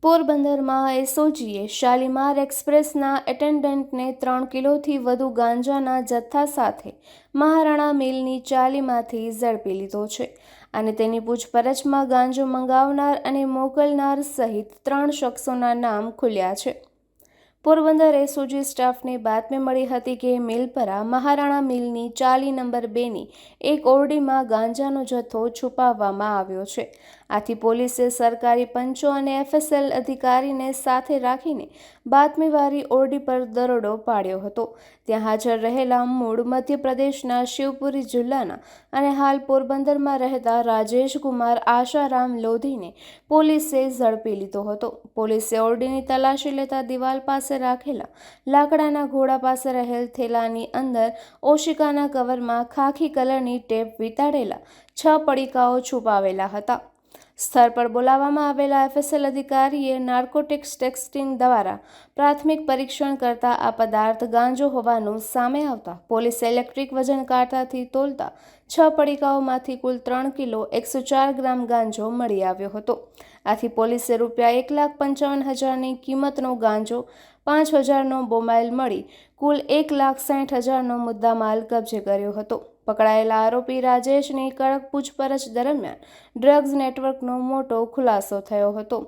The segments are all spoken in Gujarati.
પોરબંદરમાં એસઓજીએ શાલીમાર એક્સપ્રેસના એટેન્ડન્ટને 3 કિલોથી વધુ ગાંજાના જથ્થા સાથે મહારાણા મિલની ચાલીમાંથી ઝડપી લીધો છે અને તેની પૂછપરછમાં ગાંજો મંગાવનાર અને મોકલનાર સહિત 3 શખ્સોના નામ ખુલ્યા છે। પોરબંદર એસઓજી સ્ટાફને બાતમી મળી હતી કે મિલપરા મહારાણા મિલની ચાલી નંબર 2ની એક ઓરડીમાં ગાંજાનો જથ્થો છુપાવવામાં આવ્યો છે। આથી પોલીસે સરકારી પંચો અને એફએસએલ અધિકારીને સાથે રાખીને બાતમીવાળી ઓરડી પર દરોડો પાડ્યો હતો। ત્યાં હાજર રહેલા મૂળ મધ્યપ્રદેશના શિવપુરી જિલ્લાના અને હાલ પોરબંદરમાં રહેતા રાજેશકુમાર આશારામ લોધીને પોલીસે ઝડપી લીધો હતો। પોલીસે ઓરડીની તલાશી લેતા દિવાલ પાસે રાખેલા લાકડાના ઘોડા પાસે રહેલ થેલાની અંદર ઓશિકાના કવરમાં ખાખી કલરની ટેપ વીંટાળેલા 6 પડીકાઓ છુપાવેલા હતા। સ્થળ પર બોલાવવામાં આવેલા એફએસએલ અધિકારીએ નાર્કોટિક્સ ટેસ્ટિંગ દ્વારા પ્રાથમિક પરીક્ષણ કરતા આ પદાર્થ ગાંજો હોવાનું સામે આવતા પોલીસે ઇલેક્ટ્રિક વજન કાંટાથી તોલતા 6 પડીકાઓમાંથી કુલ 3 કિલો 104 ગ્રામ ગાંજો મળી આવ્યો હતો। આથી પોલીસે રૂપિયા 1,55,000ની કિંમતનો ગાંજો, 5,000નો મોબાઈલ મળી કુલ 1,60,000નો મુદ્દામાલ કબજે કર્યો હતો। પકડાયેલા આરોપી રાજેશની કડક પૂછપરછ દરમિયાન ડ્રગ્સ નેટવર્કનો મોટો ખુલાસો થયો હતો।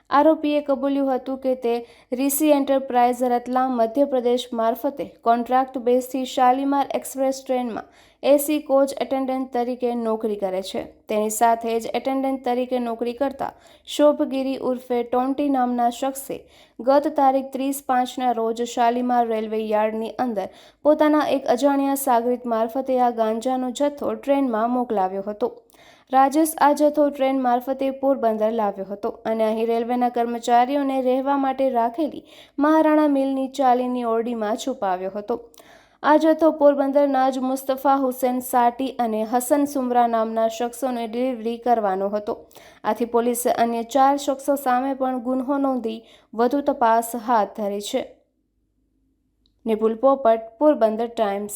આરોપીએ કબૂલ્યું હતું કે તે રિશી એન્ટરપ્રાઇઝ રતલામ મધ્યપ્રદેશ મારફતે કોન્ટ્રાક્ટ બેઝથી શાલીમાર એક્સપ્રેસ ટ્રેનમાં એસી કોચ એટેન્ડન્ટ તરીકે નોકરી કરે છે। તેની સાથે જ એટેન્ડન્ટ તરીકે નોકરી કરતા શોભગીરી ઉર્ફે ટોન્ટી નામના શખ્સે ગત તારીખ 30/5ના રોજ શાલીમાર રેલવે યાર્ડની અંદર પોતાના એક અજાણ્યા સાગરીત મારફતે આ ગાંજાનો જથ્થો ટ્રેનમાં મોકલાવ્યો હતો। રાજેશ આ જથ્થો ટ્રેન મારફતે પોરબંદર લાવ્યો હતો અને અહીં રેલવેના કર્મચારીઓને રહેવા માટે રાખેલી મહારાણા મિલની ચાલીની ઓરડીમાં છુપાવ્યો હતો। આ જથ્થો પોરબંદરના જ મુસ્તફા હુસેન સાટી અને હસન સુમરા નામના શખ્સોને ડિલિવરી કરવાનો હતો। આથી પોલીસે અન્ય 4 શખ્સો સામે પણ ગુન્હો નોંધી વધુ તપાસ હાથ ધરી છે। નિપુલ પોપટ, પોરબંદર ટાઈમ્સ।